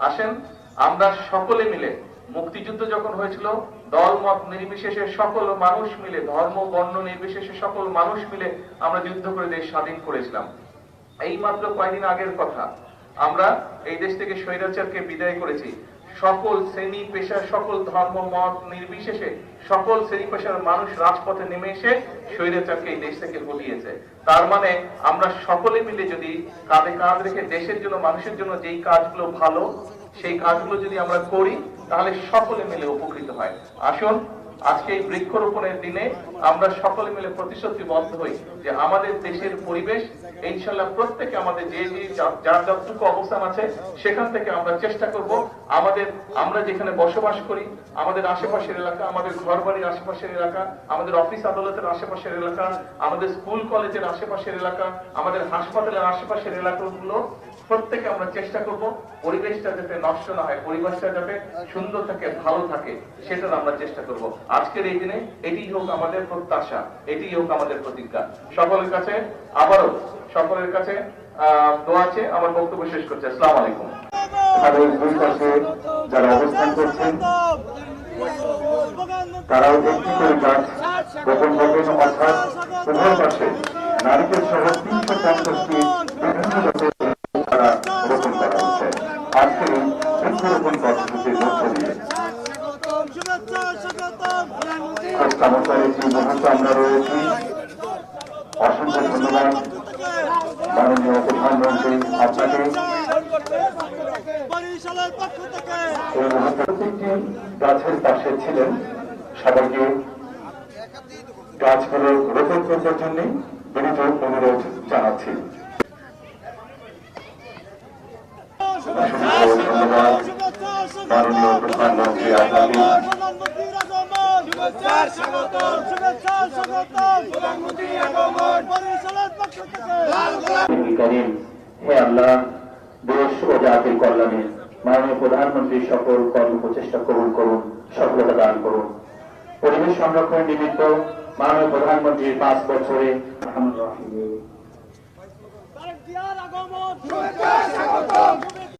আসেন আমরা সকলে মিলে, মুক্তিযুদ্ধ যখন হয়েছিল দল মত নির্বিশেষে সকল মানুষ মিলে, ধর্ম বর্ণ নির্বিশেষে সকল মানুষ মিলে আমরা যুদ্ধ করে দেশ স্বাধীন করেছিলাম। এই মাত্র কয়েকদিন আগের কথা, আমরা এই দেশ থেকে স্বৈরাচারকে বিদায় করেছি। সকল শ্রেণী পেশা, সকল ধর্ম মত নির্বিশেষে সকল শ্রেণী পেশার মানুষ রাজপথে নেমে এসে স্বৈরাচারকে এই দেশ থেকে হটিয়েছে। তার মানে আমরা সকলে মিলে যদি কাঁধে কাঁধ রেখে দেশের জন্য, মানুষের জন্য যেই কাজগুলো ভালো সেই কাজগুলো যদি আমরা করি তাহলে সকলে মিলে উপকৃত হয়। আসুন আজকে এই বৃক্ষরোপণের দিনে আমরা সকলে মিলে প্রতিশ্রুতিবদ্ধ হই যে আমাদের দেশের পরিবেশ ইনশাআল্লাহ প্রত্যেকে আমাদের যে যার যতটুকু অবস্থান আছে সেখান থেকে আমরা চেষ্টা করব আমরা যেখানে বসবাস করি, আমাদের আশেপাশের এলাকা, আমাদের ঘর বাড়ির আশেপাশের এলাকা, আমাদের অফিস আদালতের আশেপাশের এলাকা, আমাদের স্কুল কলেজের আশেপাশের এলাকা, আমাদের হাসপাতালের আশেপাশের এলাকাগুলো প্রত্যেকে আমরা চেষ্টা করব পরিবেশটা যাতে নষ্ট না হয়, পরিবেশটা যাতে সুন্দর থাকে, ভালো থাকে, সেটার আমরা চেষ্টা করব। আজকের এই দিনে এটি হোক আমাদের প্রত্যাশা, এটি হোক আমাদের প্রতিজ্ঞা। সকলের কাছে আবারও সকলের কাছে দোয়া আছে। আমার বক্তব্য শেষ করছি। আসসালামু আলাইকুম। দুই পাশে যারা অবস্থান করছেন তারাও একটি করে গাছ রোপণ করবেন, অর্থাৎ উভয় পাশে নারিকেল সহ 350টি বিভিন্ন জাতের তারা রোপণ করা হচ্ছে আজকের এই বৃক্ষরোপণ কর্মসূচির মধ্য দিয়ে। আমরা রয়েছি। অসংখ্য ধন্যবাদ মাননীয় প্রধানমন্ত্রী আপনাকে। প্রত্যেকটি গাছের পাশে ছিলেন, সবাইকে গাছগুলো রোপণ করবার জন্য বিনীত অনুরোধ জানাচ্ছি। ধন্যবাদ মাননীয় প্রধানমন্ত্রী আপনাকে। হে আল্লাহ, দেশ ও জাতির কল্যাণে মাননীয় প্রধানমন্ত্রীর সকল কর্মপ্রচেষ্টা কবুল করুন, সফলতা দান করুন। পরিবেশ সংরক্ষণের নিমিত্ত মাননীয় প্রধানমন্ত্রীর 5 বছরে